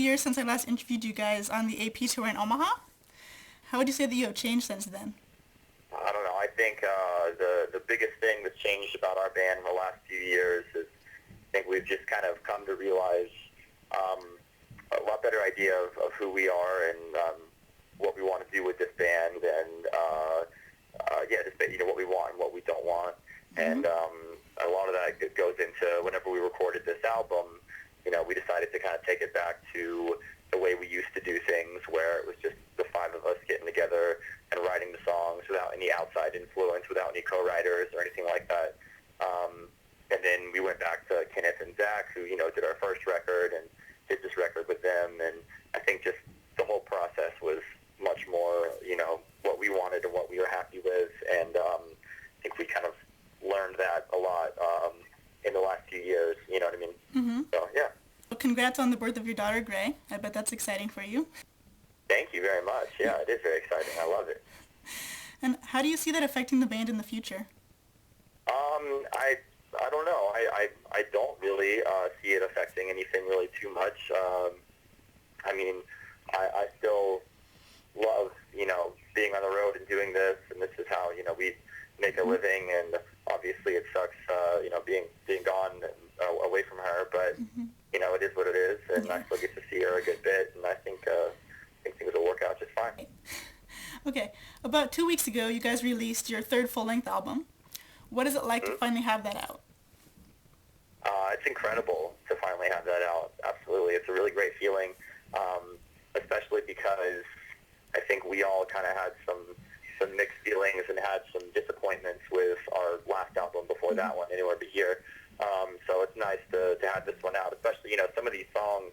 years since I last interviewed you guys on the AP tour in Omaha. How would you say that you have changed since then? I don't know. I think the biggest thing that's changed about our band in the last few years is I think we've just kind of come to realize a lot better idea of who we are and what we want to do with this band and just what we want and what we don't want. And a lot of that goes into whenever we recorded this album, we decided to kind of take it back to the way we used to do things, where it was just the five of us getting together and writing the songs without any outside influence, without any co-writers or anything like that. And then we went back to Kenneth and Zach, who, did our first record and did this record with them. And I think just the whole process was much more, what we wanted and what we were happy with. And I think we kind of learned that a lot in the last few years, you know what I mean? Mm-hmm. So, yeah. Well, congrats on the birth of your daughter, Gray. I bet that's exciting for you. Thank you very much. Yeah, it is very exciting. I love it. And how do you see that affecting the band in the future? I don't know. I don't really see it affecting anything really too much. I still love, being on the road and doing this, and this is how, we make a living, and obviously it sucks, being gone and, away from her, but, it is what it is, and I still get to see her a good bit, and I think things will work out just fine. Okay, about 2 weeks ago, you guys released your third full-length album. What is it like to finally have that out? It's incredible to finally have that out. Absolutely. It's a really great feeling, especially because I think we all kind of had some mixed feelings and had some disappointments with our last album before that one, Anywhere But Here. So it's nice to have this one out, especially, some of these songs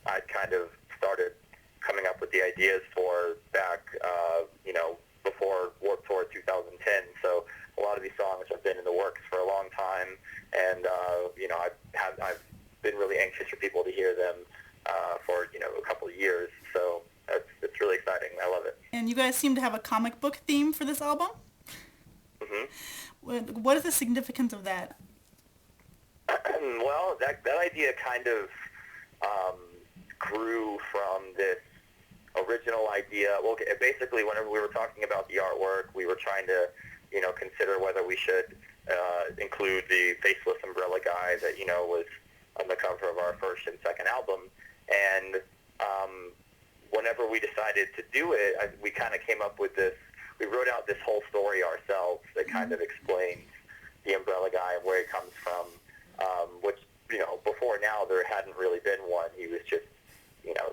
I kind of started coming up with the ideas for back, before Warped Tour 2010. So a lot of these songs have been in the works for a long time, and I've been really anxious for people to hear them for a couple of years. So it's really exciting. I love it. And you guys seem to have a comic book theme for this album. Mm-hmm. What is the significance of that? Well, that idea kind of grew from this original idea. Well, basically, whenever we were talking about the artwork, we were trying to, consider whether we should include the faceless umbrella guy that, was on the cover of our first and second album. And whenever we decided to do it, we kind of came up with this. We wrote out this whole story ourselves that kind of explains the umbrella guy and where he comes from, which, before now there hadn't really been one. He was just,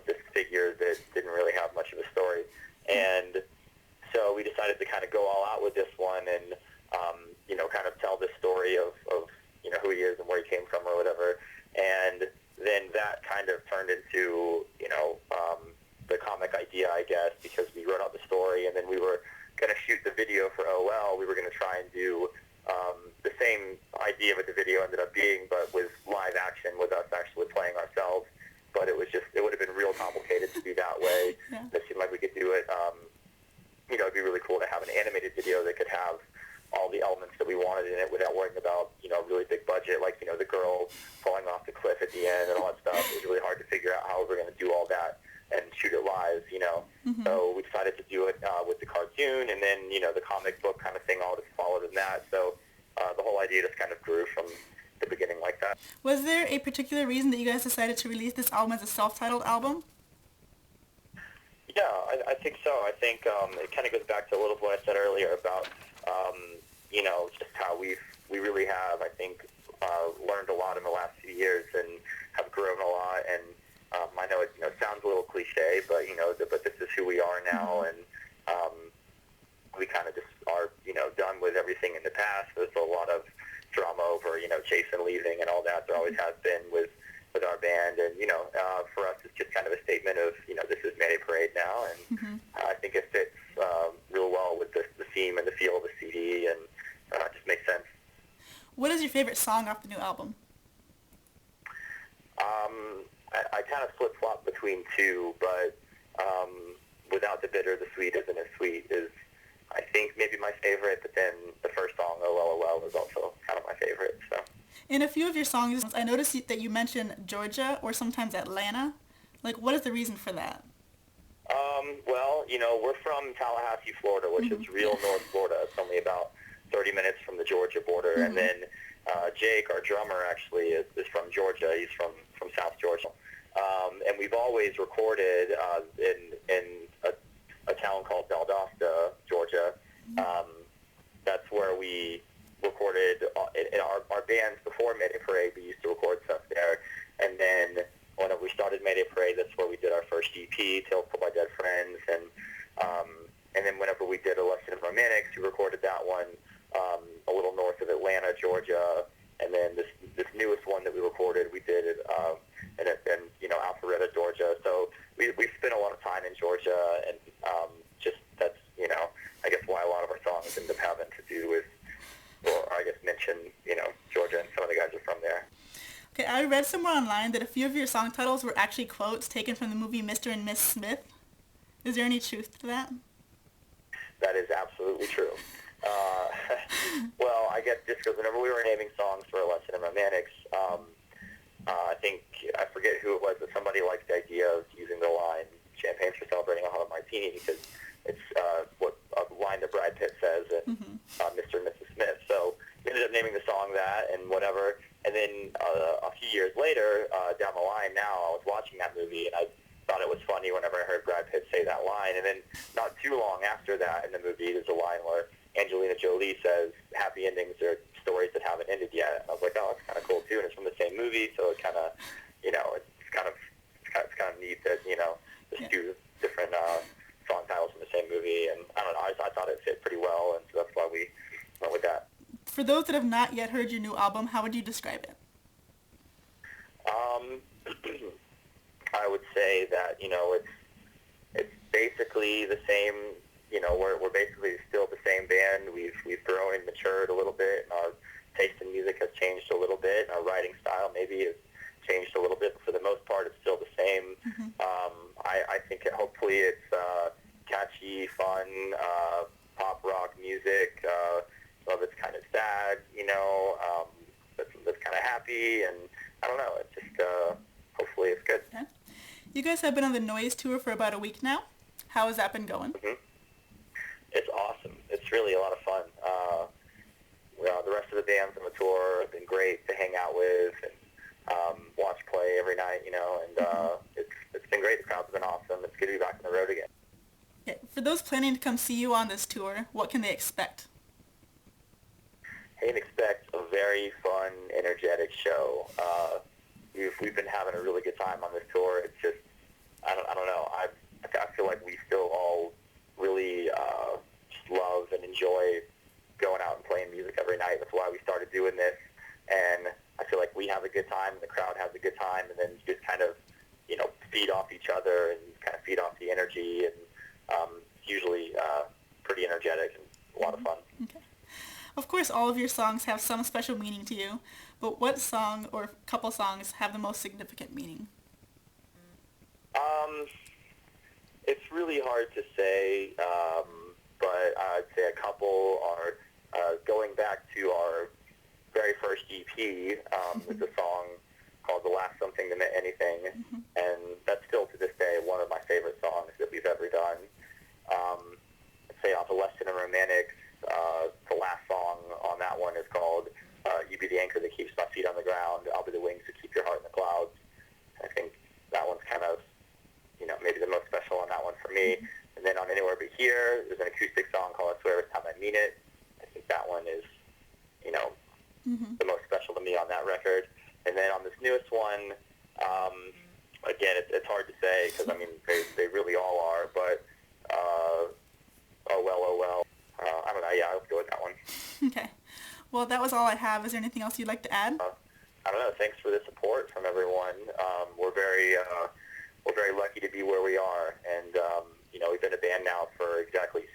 this figure that didn't really have much of a story. And so we decided to kind of go all out with this one and, kind of tell this story of who he is and where he came from or whatever. And then that kind of turned into, the comic idea, I guess, because we wrote out the story, and then we were going to shoot the video for OL. We were going to try and do the same idea what the video ended up being, but with live action, with us actually playing ourselves. But it would have been real complicated to do that way. Yeah. It seemed like we could do it. It'd be really cool to have an animated video that could have all the elements that we wanted in it without worrying about, really big budget, like, the girl falling off the cliff at the end and all that stuff. It was really hard to figure out how we were going to do all that and shoot it live, So we decided to do it with the cartoon, and then, the comic book kind of thing all just followed in that. So the whole idea just kind of grew from the beginning like that. Was there a particular reason that you guys decided to release this album as a self-titled album? Yeah, I think so. I think it kind of goes back to a little bit what I said earlier about, just how we really have, I think, learned a lot in the last few years and have grown a lot. And I know it sounds a little cliche, but, but this is who we are now. And we kind of just are, done with everything in the past. There's a lot of drama over, Jason leaving and all that. There always has been with our band. And, for us, it's just kind of a statement of, this is Mayday Parade now. And I think it fits real well with the theme and the feel of the CD, and it just makes sense. What is your favorite song off the new album? I kind of flip-flop between two, but Without the Bitter, the Sweet Isn't As Sweet is, I think, maybe my favorite, but then the first song, Oh Well, Oh Well, is also kind of my favorite. So. In a few of your songs, I noticed that you mention Georgia or sometimes Atlanta. Like, what is the reason for that? Well, we're from Tallahassee, Florida, which is real North Florida. It's only about 30 minutes from the Georgia border. And then Jake, our drummer, actually is from Georgia. He's from South Georgia. And we've always recorded in a town called Valdosta, Georgia. That's where we recorded in our bands before Mayday Parade. We used to record stuff there. And then whenever we started Mayday Parade, that's where we did our first EP, Tales Told by Dead Friends. And then whenever we did A Lesson in Romantics, we recorded that one a little north of Atlanta, Georgia. And then this newest one that we recorded, we did it in Alpharetta, Georgia. So we spent a lot of time in Georgia, and just that's I guess why a lot of our songs end up having to do with, or I guess mention Georgia, and some of the guys are from there. Okay, I read somewhere online that a few of your song titles were actually quotes taken from the movie Mr. and Miss Smith. Is there any truth to that? That is absolutely true. Well, I guess just because whenever we were naming songs for A Lesson in Romantics, I forget who it was, but somebody liked the idea of using the line "Champagne's for celebrating a hot martini" because it's what a line that Brad Pitt says in Mr. and Mrs. Smith. So we ended up naming the song that and whatever. And then a few years later, down the line now, I was watching that movie and I thought it was funny whenever I heard Brad Pitt say that line. And then not too long after that in the movie, there's a line where Angelina Jolie says, "Happy endings are stories that haven't ended yet." And I was like, oh, that's kind of cool too. And it's from the same movie, so it kind of, it's kind of neat that there's two different song titles from the same movie. And I don't know, I thought it fit pretty well, and so that's why we went with that. For those that have not yet heard your new album, how would you describe it? I would say that it's basically the same. We're basically still the same band. We've grown and matured a little bit, and our taste in music has changed a little bit, and our writing style maybe has changed a little bit, but for the most part, it's still the same. I think hopefully it's catchy, fun, pop rock music. Some of it's kind of sad, that's kind of happy, and I don't know. It's just hopefully it's good. Okay. You guys have been on the Noise tour for about a week now. How has that been going? It's awesome. It's really a lot of fun. The rest of the bands on the tour have been great to hang out with and watch play every night, and it's been great. The crowd's been awesome. It's good to be back on the road again. Okay. For those planning to come see you on this tour, what can they expect? They can expect a very fun, energetic show. We've been having a really good time on this tour. It's just, I don't know. I feel like we still all really just love and enjoy going out and playing music every night. That's why we started doing this. And I feel like we have a good time, and the crowd has a good time, and then just kind of, feed off each other and kind of feed off the energy. And it's usually pretty energetic and a lot of fun. Okay. Of course, all of your songs have some special meaning to you, but what song or couple songs have the most significant meaning? It's really hard to say, but I'd say a couple are going back to our very first EP. It's a song called "The Last Something That Meant Anything," and that's still to this day one of my favorite songs that we've ever done. I'd say off "A Lesson in Romantics," the last song on that one is called "You Be the Anchor That Keeps My Feet on the Ground, I'll Be the Wings That Keep Your Heart in the Clouds." I think that one's kind of, maybe the most special on that one for me. And then on "Anywhere But Here," there's an acoustic song called "I Swear Every Time I Mean It." I think that one is, the most special to me on that record. And then on this newest one, again, it's hard to say because, they really all are, but "Oh Well, Oh Well." I don't know. Yeah, I'll go with that one. Okay. Well, that was all I have. Is there anything else you'd like to add? I don't know. Thanks for the support from everyone. We're very lucky to be where we are, and we've been a band now for exactly